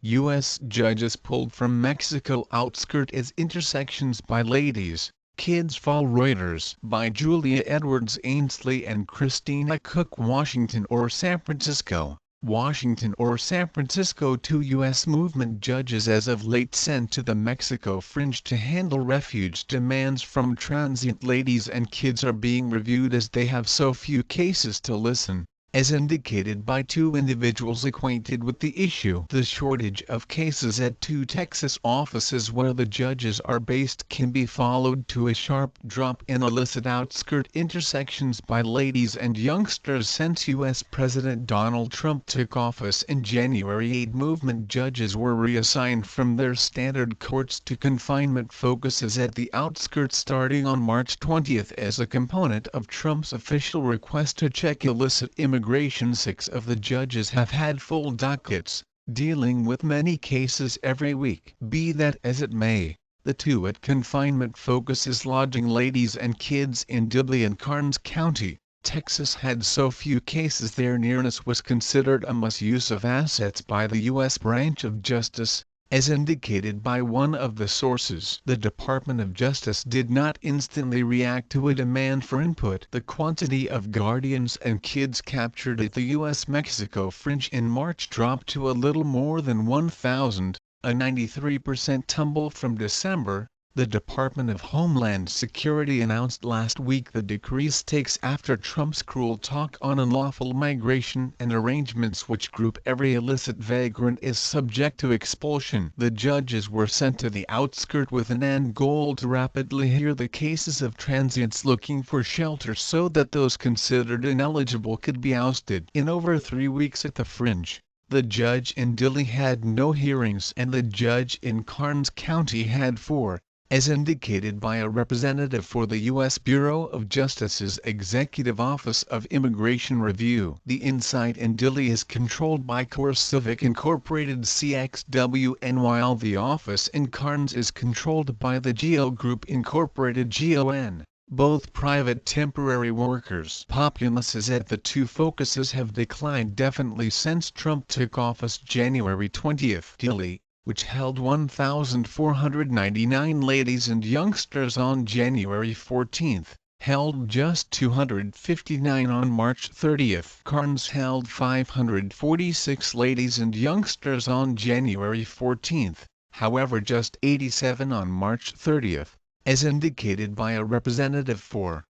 U.S. judges pulled from Mexico outskirt as intersections by ladies, kids fall. Reuters by Julia Edwards Ainsley and Christina Cook. Washington or San Francisco. Washington or San Francisco. Two U.S. movement judges as of late sent to the Mexico fringe to handle refuge demands from transient ladies and kids are being reviewed as they have so few cases to listen, as indicated by two individuals acquainted with the issue. The shortage of cases at two Texas offices where the judges are based can be followed to a sharp drop in illicit outskirt intersections by ladies and youngsters since U.S. President Donald Trump took office in January. 8 movement judges were reassigned from their standard courts to confinement focuses at the outskirts starting on March 20 as a component of Trump's official request to check illicit immigration. 6 of the judges have had full dockets, dealing with many cases every week. Be that as it may, the two at confinement focuses lodging ladies and kids in Dibley and Karnes County, Texas had so few cases their nearness was considered a misuse of assets by the U.S. branch of justice, as indicated by one of the sources. The Department of Justice did not instantly react to a demand for input. The quantity of guardians and kids captured at the U.S.-Mexico fringe in March dropped to a little more than 1,000, a 93% tumble from December. The Department of Homeland Security announced last week the decrease takes after Trump's cruel talk on unlawful migration and arrangements which group every illicit vagrant as subject to expulsion. The judges were sent to the outskirt with an end goal to rapidly hear the cases of transients looking for shelter so that those considered ineligible could be ousted. In over 3 weeks at the fringe, the judge in Dilley had no hearings and the judge in Karnes County had 4. As indicated by a representative for the U.S. Bureau of Justice's Executive Office of Immigration Review. The Insight in Dilley is controlled by CoreCivic Incorporated CXWN while the office in Karnes is controlled by the GEO Group Incorporated GON, both private temporary workers. Populaces at the two focuses have declined definitely since Trump took office January 20. Dilley, which held 1,499 ladies and youngsters on January 14, held just 259 on March 30. Karnes held 546 ladies and youngsters on January 14, however just 87 on March 30, as indicated by a representative for